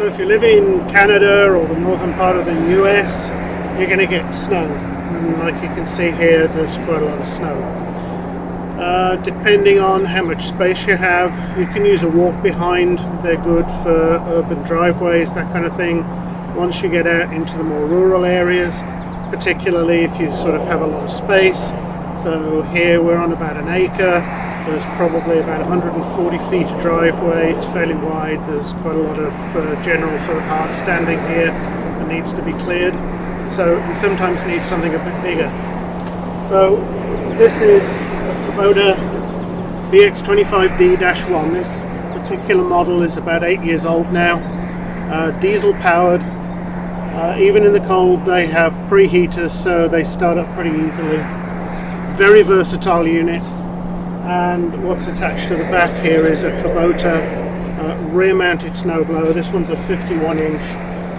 So if you live in Canada or the northern part of the US, you're going to get snow. And like you can see here, there's quite a lot of snow. Depending on how much space you have, you can use a walk behind. They're good for urban driveways, that kind of thing. Once you get out into the more rural areas, particularly if you sort of have a lot of space. So here we're on about an acre. There's probably about 140 feet of driveway. It's fairly wide. There's quite a lot of general sort of hard standing here that needs to be cleared. So you sometimes need something a bit bigger. So this is a Kubota BX25D-1. This particular model is about 8 years old now. Diesel powered. Even in the cold they have preheaters, so they start up pretty easily. Very versatile unit. And what's attached to the back here is a Kubota rear mounted snowblower. This one's a 51 inch.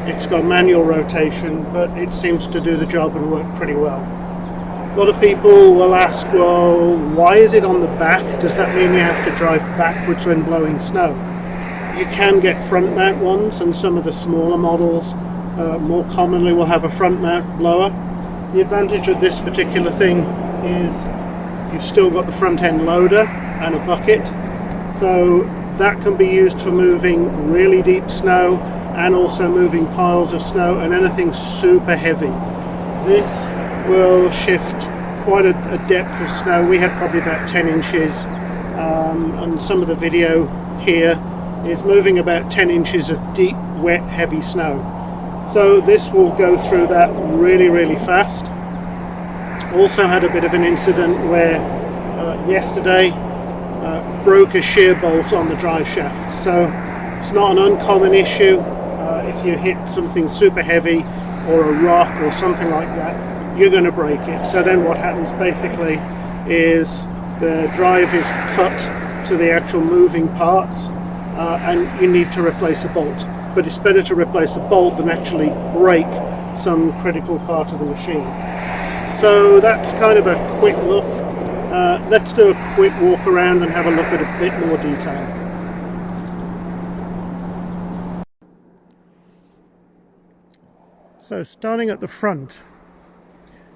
It's got manual rotation, but it seems to do the job and work pretty well. A lot of people will ask, well, why is it on the back? Does that mean you have to drive backwards when blowing snow? You can get front mount ones, and some of the smaller models more commonly will have a front mount blower. The advantage of this particular thing is you've still got the front end loader and a bucket, so that can be used for moving really deep snow and also moving piles of snow and anything super heavy. This will shift quite a depth of snow. We had probably about 10 inches and some of the video here is moving about 10 inches of deep, wet, heavy snow. So this will go through that really fast. Also had a bit of an incident where yesterday broke a shear bolt on the drive shaft. So it's not an uncommon issue. If you hit something super heavy or a rock or something like that, you're going to break it. So then what happens basically is the drive is cut to the actual moving parts and you need to replace a bolt. But it's better to replace a bolt than actually break some critical part of the machine. So that's kind of a quick look. Let's do a quick walk around and have a look at a bit more detail. So starting at the front,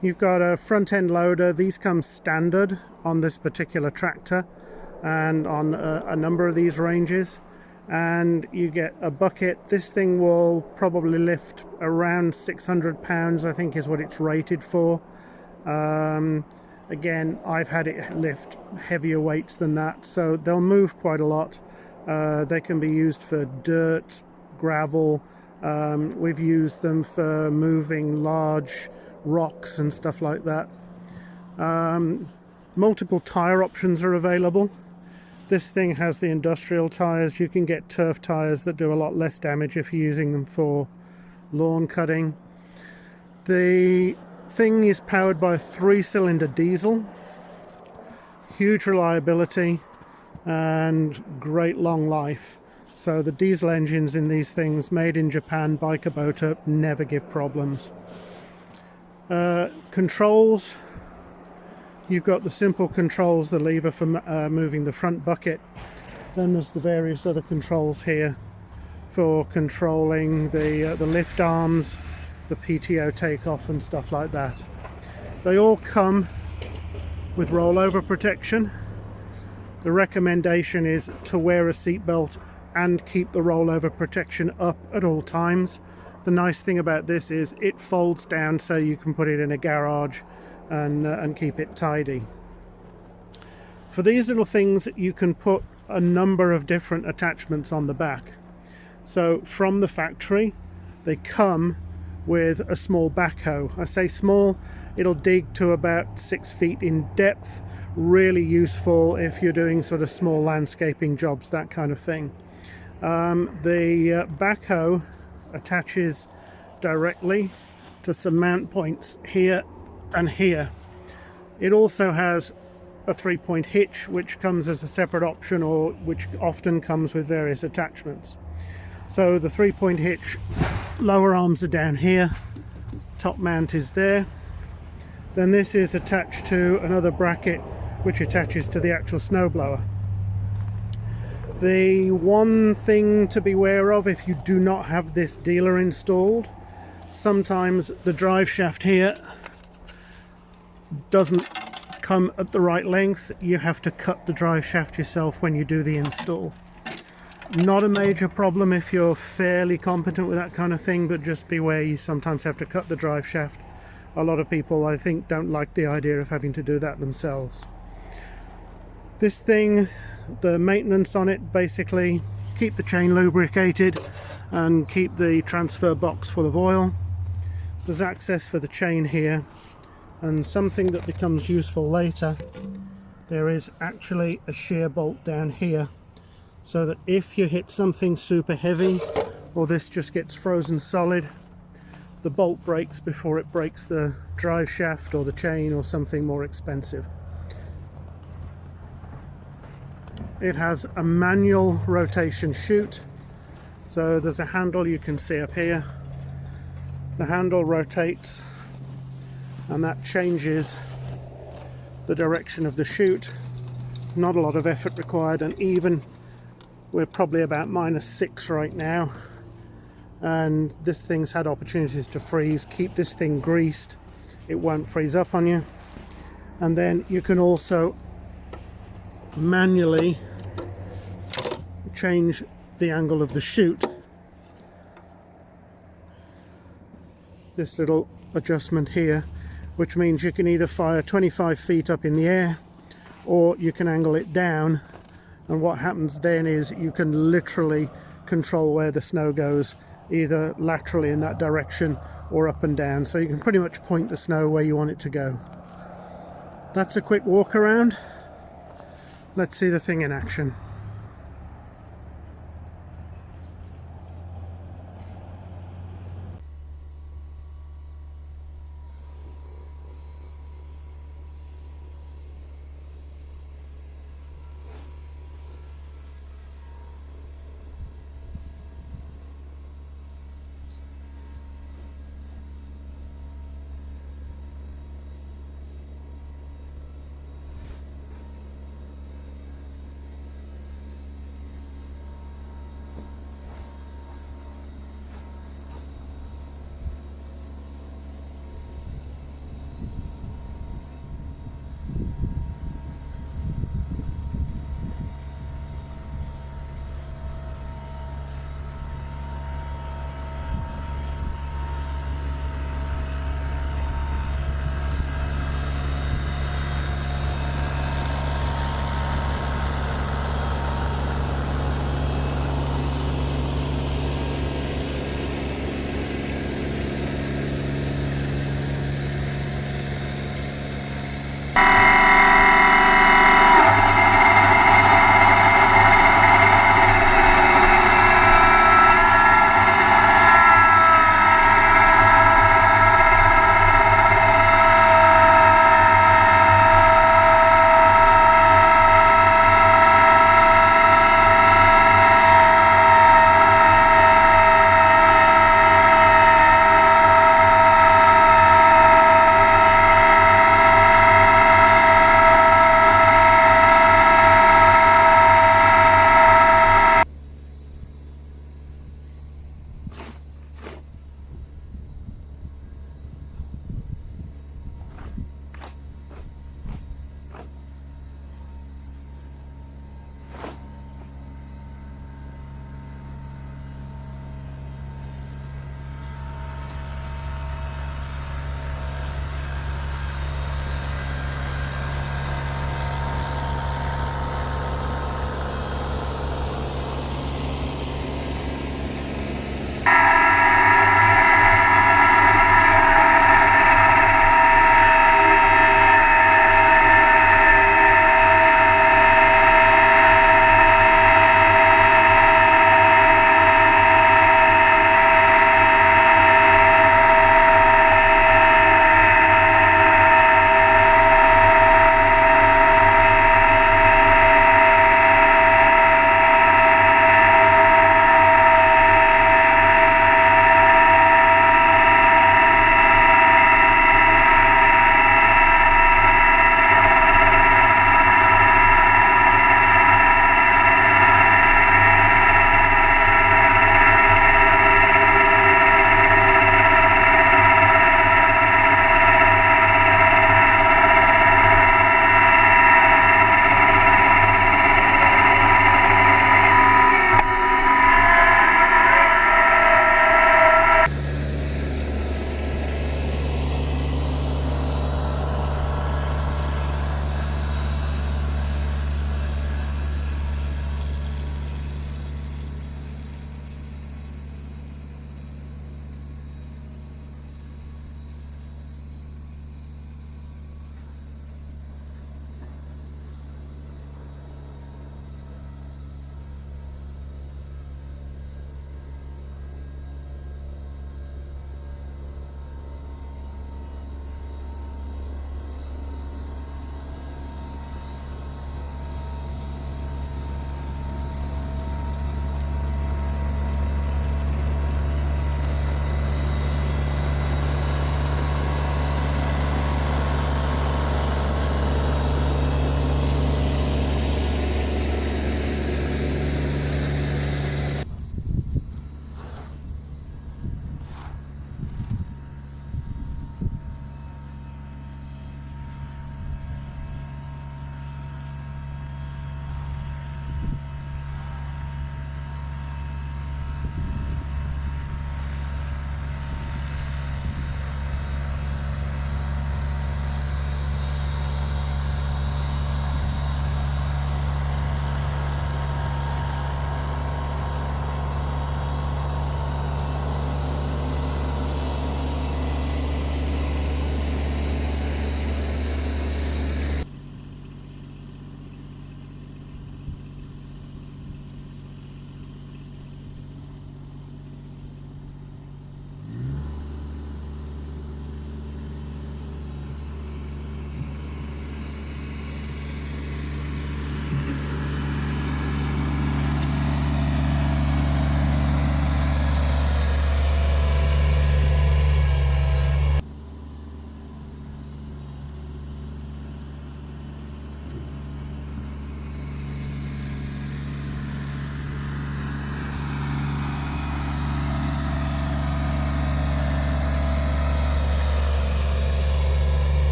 you've got a front end loader. These come standard on this particular tractor and on a number of these ranges. And you get a bucket. This thing will probably lift around 600 pounds, I think is what it's rated for. Again, I've had it lift heavier weights than that, so they'll move quite a lot. They can be used for dirt, gravel. We've used them for moving large rocks and stuff like that. Multiple tire options are available. This thing has the industrial tires. You can get turf tires that do a lot less damage if you're using them for lawn cutting. The thing is powered by a 3-cylinder diesel. Huge reliability and great long life. So the diesel engines in these things, made in Japan by Kubota, never give problems. Controls. You've got the simple controls, the lever for moving the front bucket. Then there's the various other controls here for controlling the lift arms, the PTO takeoff and stuff like that. They all come with rollover protection. The recommendation is to wear a seatbelt and keep the rollover protection up at all times. The nice thing about this is it folds down so you can put it in a garage and keep it tidy. For these little things you can put a number of different attachments on the back. So from the factory they come with a small backhoe. I say small, it'll dig to about 6 feet in depth. Really useful if you're doing sort of small landscaping jobs, that kind of thing. The backhoe attaches directly to some mount points here and here. It also has a 3-point hitch which comes as a separate option, or which often comes with various attachments. So the 3-point hitch, lower arms are down here, top mount is there. Then this is attached to another bracket which attaches to the actual snowblower. The one thing to be aware of if you do not have this dealer installed, sometimes the drive shaft here doesn't come at the right length. You have to cut the drive shaft yourself when you do the install. Not a major problem if you're fairly competent with that kind of thing, but just beware, you sometimes have to cut the drive shaft. A lot of people, I think, don't like the idea of having to do that themselves. This thing, the maintenance on it, basically keep the chain lubricated and keep the transfer box full of oil. There's access for the chain here, and something that becomes useful later, there is actually a shear bolt down here, so that if you hit something super heavy or this just gets frozen solid, the bolt breaks before it breaks the drive shaft or the chain or something more expensive. It has a manual rotation chute, so there's a handle you can see up here. The handle rotates and that changes the direction of the chute. Not a lot of effort required, and even we're probably about -6 right now, and this thing's had opportunities to freeze. Keep this thing greased, it won't freeze up on you. And then you can also manually change the angle of the chute. This little adjustment here, which means you can either fire 25 feet up in the air or you can angle it down, and what happens then is you can literally control where the snow goes, either laterally in that direction or up and down, so you can pretty much point the snow where you want it to go. That's a quick walk around. Let's see the thing in action.